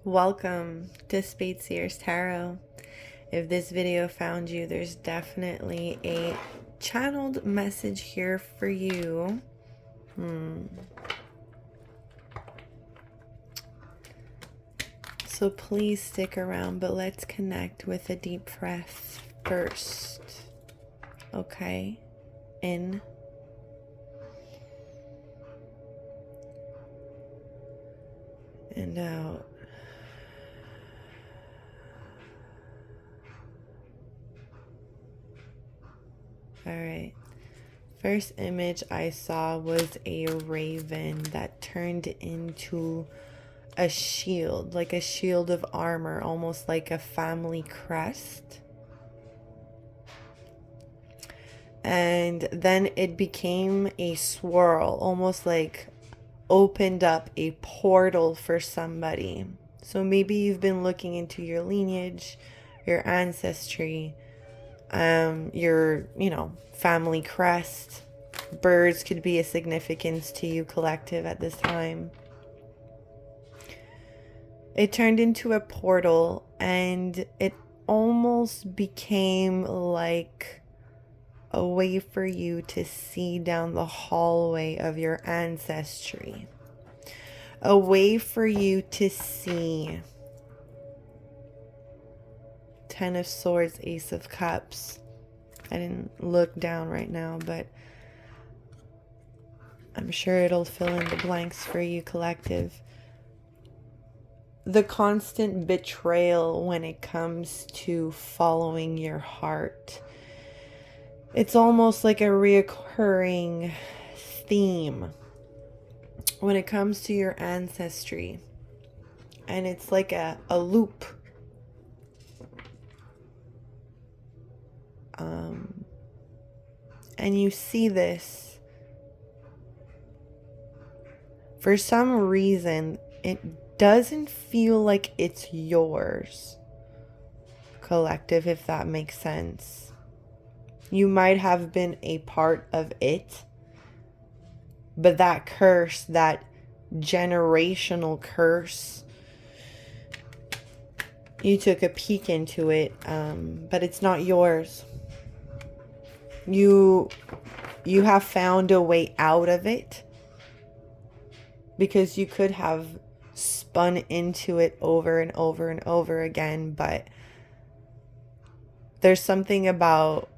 Welcome to Speight Seer's Tarot. If this video found you, there's definitely a channeled message here for you. So please stick around, but let's connect with a deep breath first. Okay? In and out. All right. First image I saw was a raven that turned into a shield, like a shield of armor, almost like a family crest. And then it became a swirl, almost like opened up a portal for somebody. So maybe you've been looking into your lineage, your ancestry, your, family crest. Birds could be a significance to you, collective, at this time. It turned into a portal and it almost became like a way for you to see down the hallway of your ancestry. A way for you to see Ten of Swords, Ace of Cups. I didn't look down right now, but I'm sure it'll fill in the blanks for you, collective. The constant betrayal when it comes to following your heart. It's almost like a reoccurring theme when it comes to your ancestry. And it's like a loop. And you see this. For some reason, it doesn't feel like it's yours, collective, if that makes sense. You might have been a part of it, but that curse, that generational curse, you took a peek into it, but it's not yours. You have found a way out of it, because you could have spun into it over and over and over again, but there's something about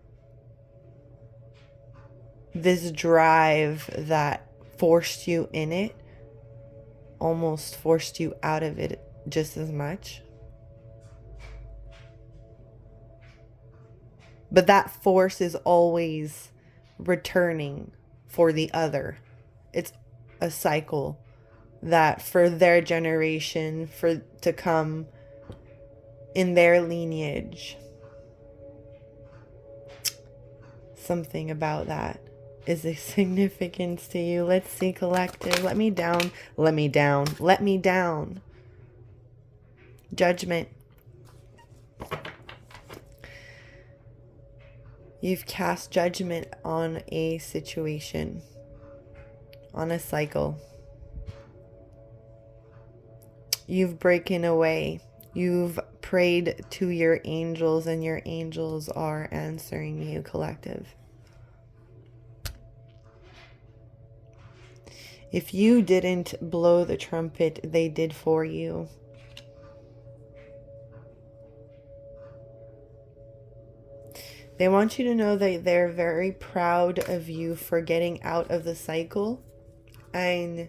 this drive that forced you in it, almost forced you out of it just as much. But that force is always returning for the other. It's a cycle that for their generation, for to come in their lineage, something about that is a significance to you. Let's see, collective. Let me down. Let me down. Let me down. Judgment. You've cast judgment on a situation, on a cycle. You've broken away. You've prayed to your angels, and your angels are answering you, collective. If you didn't blow the trumpet, they did for you. They want you to know that they're very proud of you for getting out of the cycle and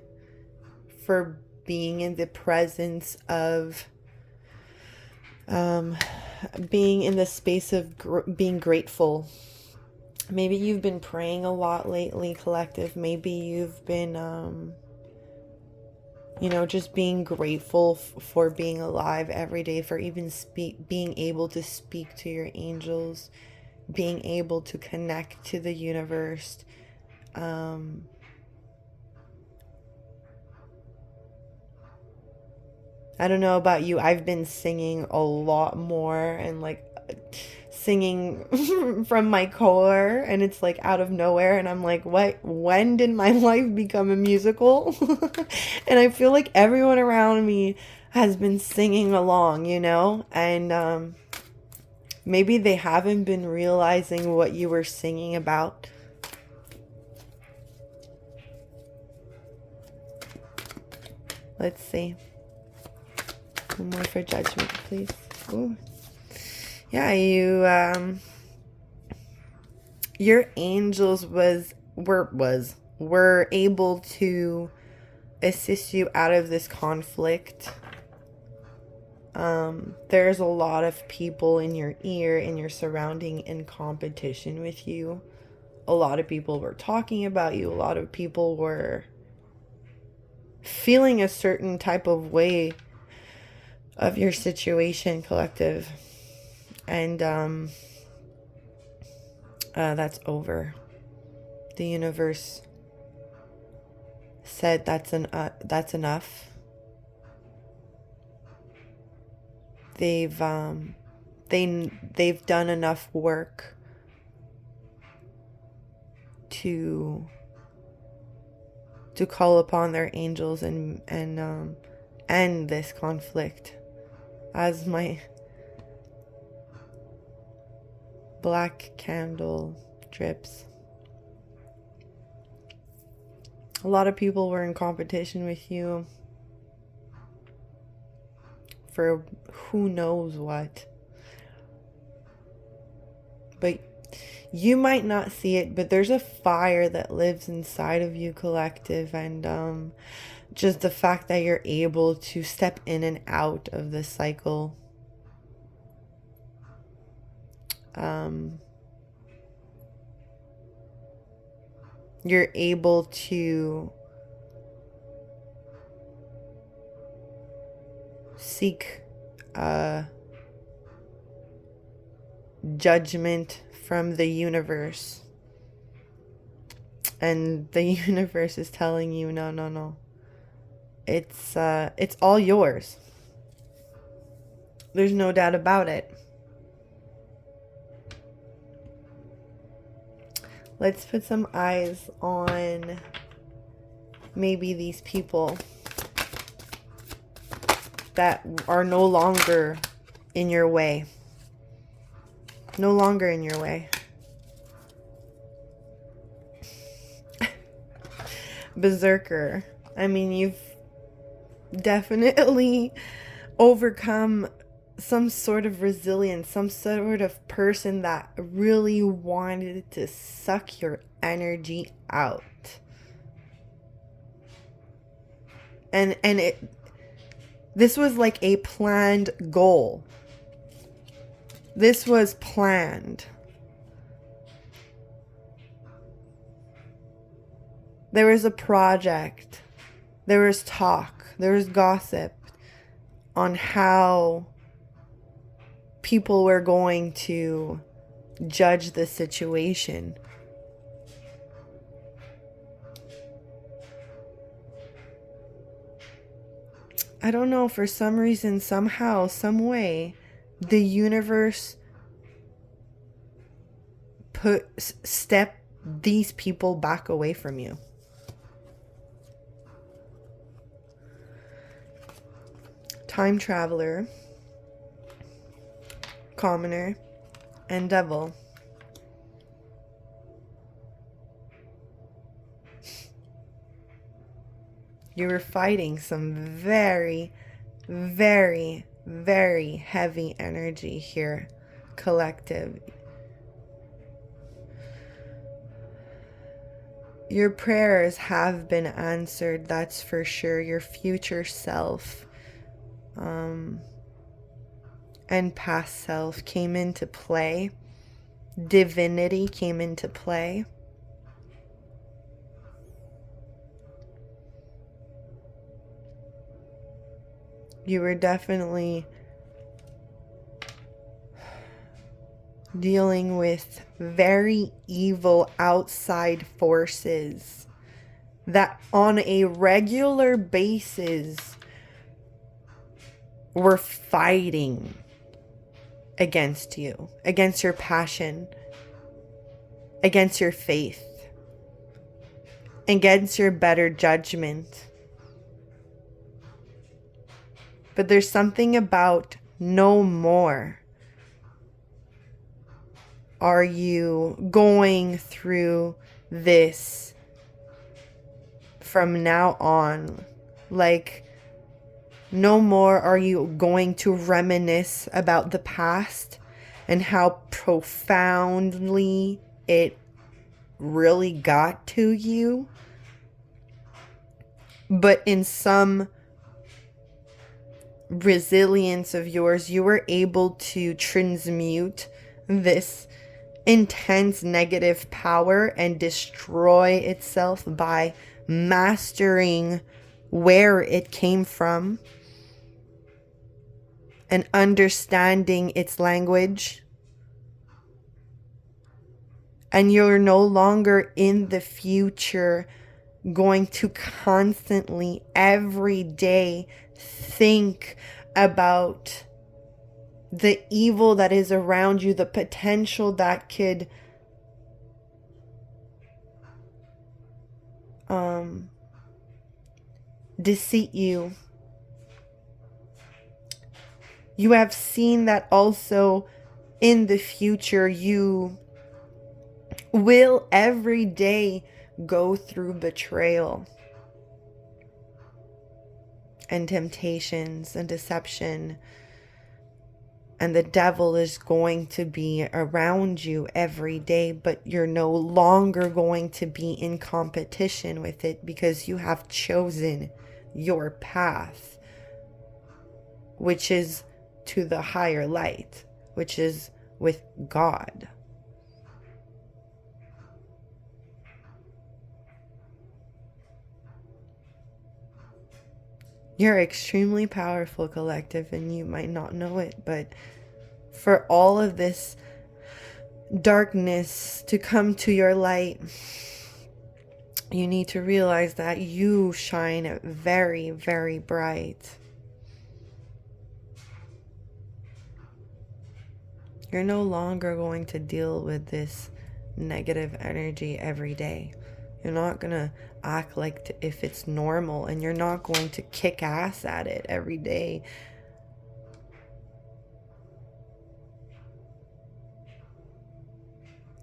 for being in the presence of being in the space of being grateful. Maybe you've been praying a lot lately, collective. Maybe you've been just being grateful for being alive every day, for even being able to speak to your angels, being able to connect to the universe. I don't know about you, I've been singing a lot more and like singing from my core, and it's like out of nowhere, and I'm like, what, when did my life become a musical? And I feel like everyone around me has been singing along, you know, and maybe they haven't been realizing what you were singing about. Let's see. One more for judgment, please. Ooh. Yeah, your angels were able to assist you out of this conflict. There's a lot of people in your ear, in your surrounding, in competition with you. A lot of people were talking about you. A lot of people were feeling a certain type of way of your situation, collective. And that's over. The universe said that's enough. They've done enough work to call upon their angels and end this conflict. As my black candle drips, a lot of people were in competition with you for who knows what. But you might not see it, but there's a fire that lives inside of you, collective, and just the fact that you're able to step in and out of this cycle. You're able to seek judgment from the universe, and the universe is telling you, no, it's all yours. There's no doubt about it. Let's put some eyes on maybe these people that are no longer in your way. No longer in your way. Berserker. I mean, you've definitely overcome some sort of resilience, some sort of person that really wanted to suck your energy out. And this was like a planned goal. This was planned. There was a project. There was talk. There was gossip on how people were going to judge the situation. I don't know, for some reason, somehow, some way, the universe step these people back away from you. Time traveler, commoner, and devil. You were fighting some very, very, very heavy energy here, collective. Your prayers have been answered, that's for sure. Your future self and past self came into play. Divinity came into play. You were definitely dealing with very evil outside forces that on a regular basis were fighting against you, against your passion, against your faith, against your better judgment. But there's something about no more are you going through this from now on. Like, no more are you going to reminisce about the past and how profoundly it really got to you. But in some resilience of yours, you were able to transmute this intense negative power and destroy itself by mastering where it came from and understanding its language. And you're no longer in the future going to constantly, every day, think about the evil that is around you, the potential that could deceive you. You have seen that also in the future you will every day go through betrayal and temptations and deception. And the devil is going to be around you every day, but you're no longer going to be in competition with it because you have chosen your path, which is to the higher light, which is with God. You're extremely powerful, collective, and you might not know it, but for all of this darkness to come to your light, you need to realize that you shine very, very bright. You're no longer going to deal with this negative energy every day. You're not going to act like if it's normal, and you're not going to kick ass at it every day.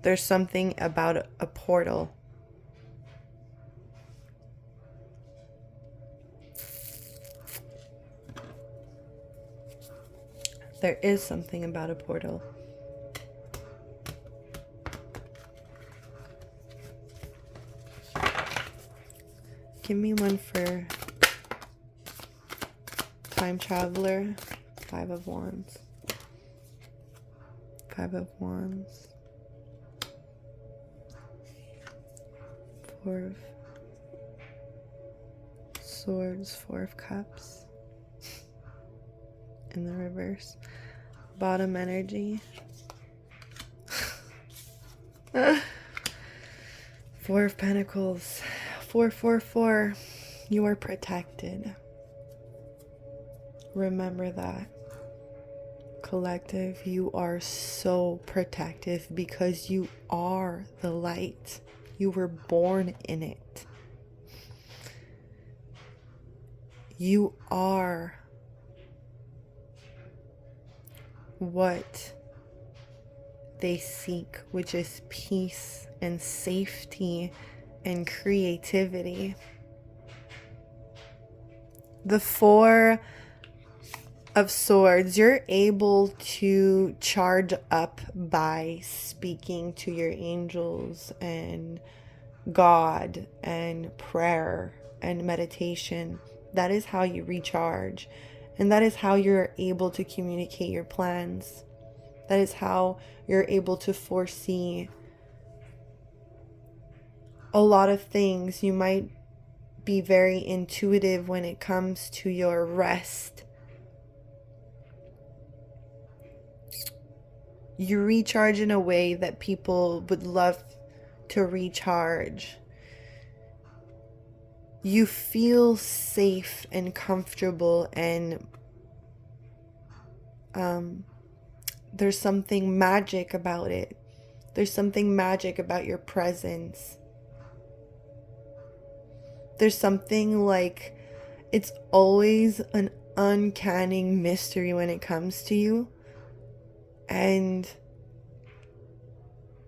There's something about a portal. There is something about a portal. Give me one for Time Traveler. 5 of Wands. 5 of Wands. 4 of Swords. 4 of Cups. In the reverse. Bottom energy. 4 of Pentacles. 4. You are protected. Remember that. Collective, you are so protective because you are the light. You were born in it. You are what they seek, which is peace and safety and creativity. The 4 of Swords, you're able to charge up by speaking to your angels and God and prayer and meditation. That is how you recharge, and that is how you're able to communicate your plans. That is how you're able to foresee a lot of things. You might be very intuitive when it comes to your rest. You recharge in a way that people would love to recharge. You feel safe and comfortable and There's something magic about it. There's something magic about your presence. There's something like it's always an uncanny mystery when it comes to you. And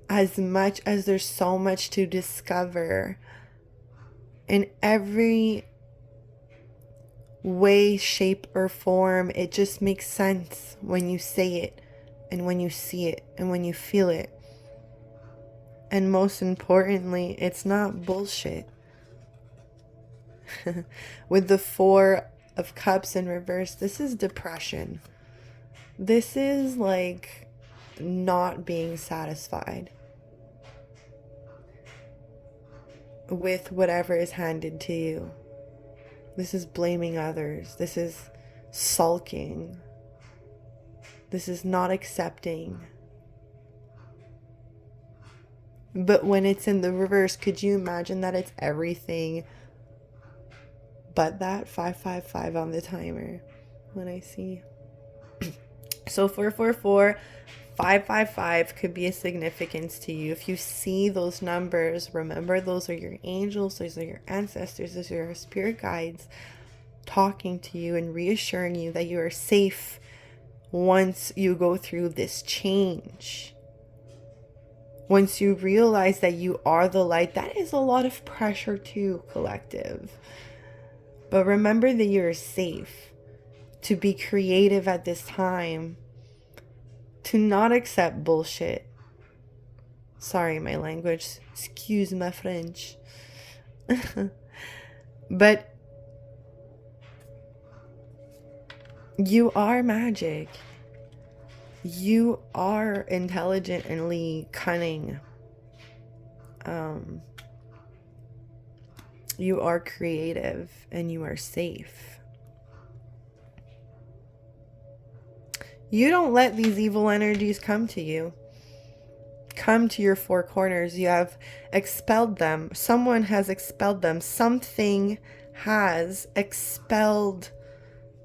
as much as there's so much to discover, in every way, shape, or form, it just makes sense when you say it, and when you see it, and when you feel it. And most importantly, it's not bullshit. With the Four of Cups in reverse, this is depression. This is like not being satisfied with whatever is handed to you. This is blaming others. This is sulking. This is not accepting. But when it's in the reverse, could you imagine that it's everything but that? 555 on the timer when I see. So 444, 555 could be a significance to you. If you see those numbers, remember those are your angels, those are your ancestors, those are your spirit guides talking to you and reassuring you that you are safe once you go through this change. Once you realize that you are the light, that is a lot of pressure too, collective. But remember that you're safe to be creative at this time, to not accept bullshit. Sorry, my language. Excuse my French. But you are magic. You are intelligently cunning. You are creative and you are safe. You don't let these evil energies come to you. Come to your four corners. You have expelled them. Someone has expelled them. Something has expelled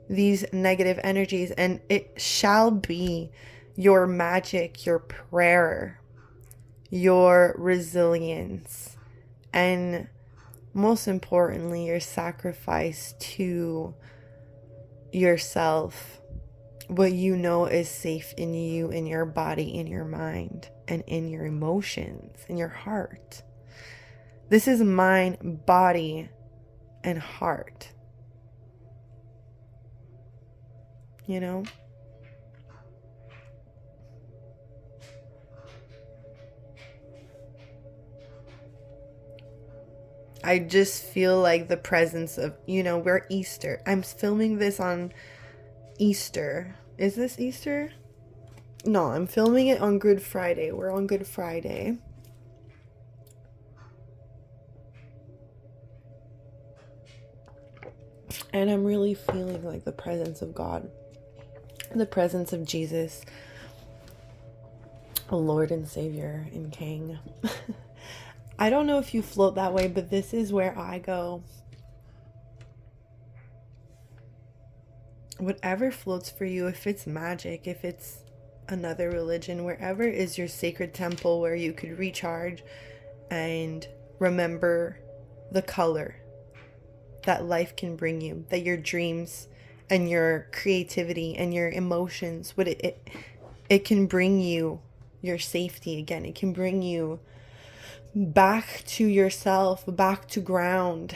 these negative energies, and it shall be your magic, your prayer, your resilience, and most importantly, your sacrifice to yourself. What you know is safe in you, in your body, in your mind, and in your emotions, in your heart. This is mind, body, and heart. You know? I just feel like the presence of, we're Easter. I'm filming this on Easter. Is this Easter? No, I'm filming it on Good Friday. We're on Good Friday. And I'm really feeling like the presence of God, the presence of Jesus, a Lord and Savior and King. I don't know if you float that way, but this is where I go. Whatever floats for you, if it's magic, if it's another religion, wherever is your sacred temple where you could recharge and remember the color that life can bring you, that your dreams and your creativity and your emotions, it can bring you your safety again. It can bring you back to yourself, back to ground.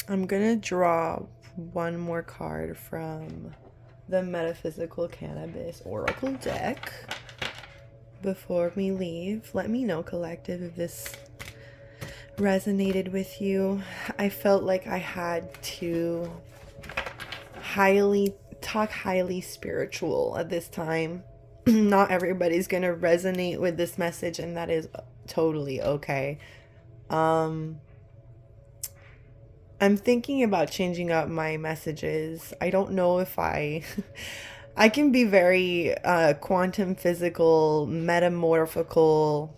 I'm gonna draw one more card from the Metaphysical Cannabis Oracle deck before we leave. Let me know, collective, if this resonated with you. I felt like I had to talk highly spiritual at this time. Not everybody's gonna resonate with this message, and that is totally okay. I'm thinking about changing up my messages. I don't know if I can be very quantum physical, metamorphical,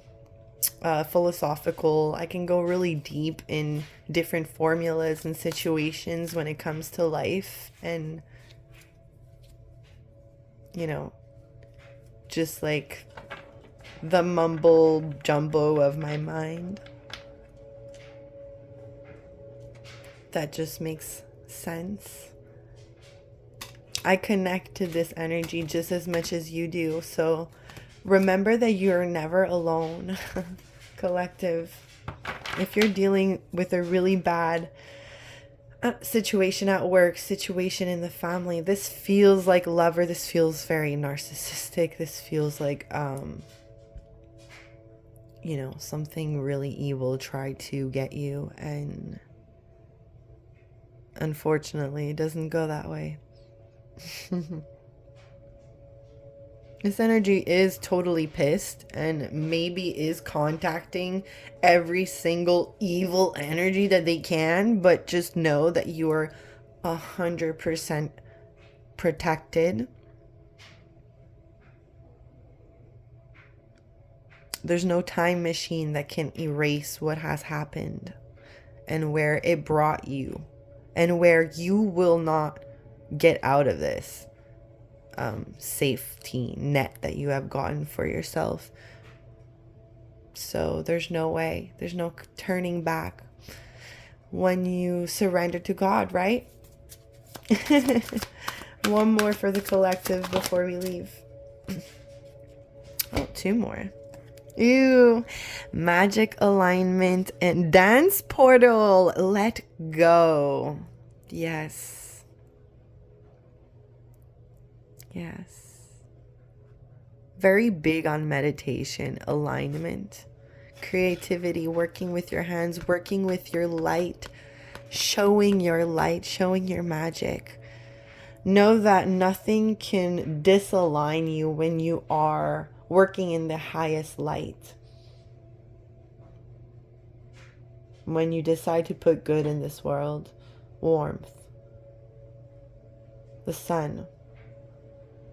philosophical. I can go really deep in different formulas and situations when it comes to life, and you know, just like the mumble jumbo of my mind that just makes sense. I connect to this energy just as much as you do. So remember that you're never alone, collective. If you're dealing with a really bad situation at work, situation in the family, this feels like love, or this feels very narcissistic. This feels like, something really evil tried to get you, and unfortunately, it doesn't go that way. This energy is totally pissed and maybe is contacting every single evil energy that they can, but just know that you are 100% protected. There's no time machine that can erase what has happened and where it brought you and where you will not get out of this safety net that you have gotten for yourself. So there's no way, there's no turning back when you surrender to God, right? One more for the collective before we leave. Oh, two more. Ew. Magic alignment and dance portal. Let go. Yes. Yes. Very big on meditation, alignment, creativity, working with your hands, working with your light, showing your magic. Know that nothing can disalign you when you are working in the highest light. When you decide to put good in this world, warmth, the sun.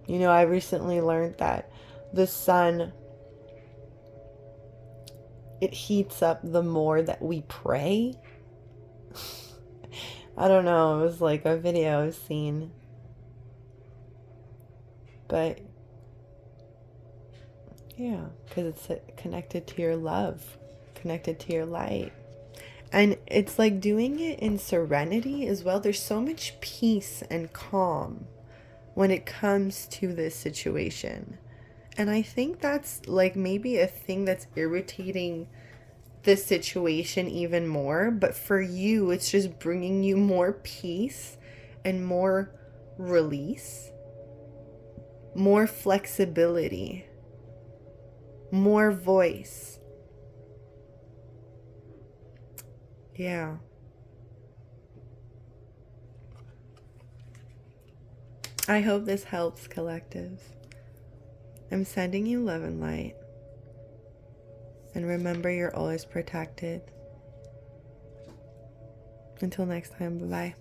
I recently learned that the sun, it heats up the more that we pray. I don't know, it was like a video I've seen. But yeah, because it's connected to your love, connected to your light. And it's like doing it in serenity as well. There's so much peace and calm when it comes to this situation. And I think that's like maybe a thing that's irritating this situation even more. But for you, it's just bringing you more peace and more release, more flexibility, more voice. Yeah. I hope this helps, collective. I'm sending you love and light. And remember, you're always protected. Until next time, bye-bye.